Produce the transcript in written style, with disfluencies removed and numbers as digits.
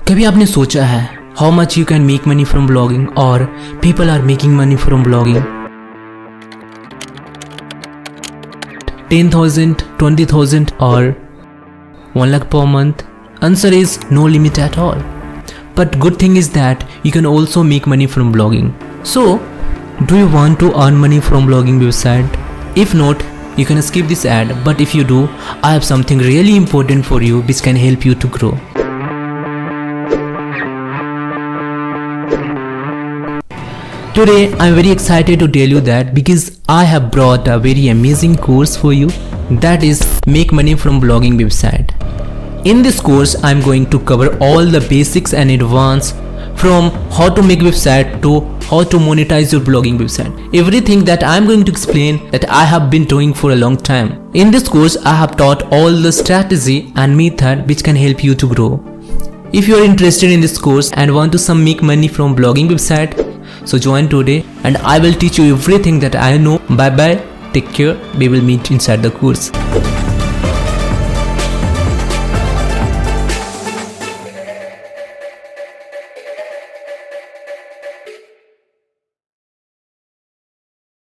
कभी आपने सोचा है how much you can make money from blogging or people are making money from blogging? 10,000, 20,000 or 1 lakh per month? Answer is no limit at all. But good thing is that you can also make money from blogging. So, do you want to earn money from blogging website? If not, you can skip this ad, but if you do, I have something really important for you which can help you to grow. Today I am very excited to tell you that because I have brought a very amazing course for you, that is Make Money from Blogging website. In this course I am going to cover all the basics and advanced, from how to make website to how to monetize your blogging website. Everything that I am going to explain that I have been doing for a long time. In this course I have taught all the strategy and method which can help you to grow. If you are interested in this course and want to make money from blogging website, so join today and I will teach you everything that I know. Bye bye, take care, we will meet inside the course.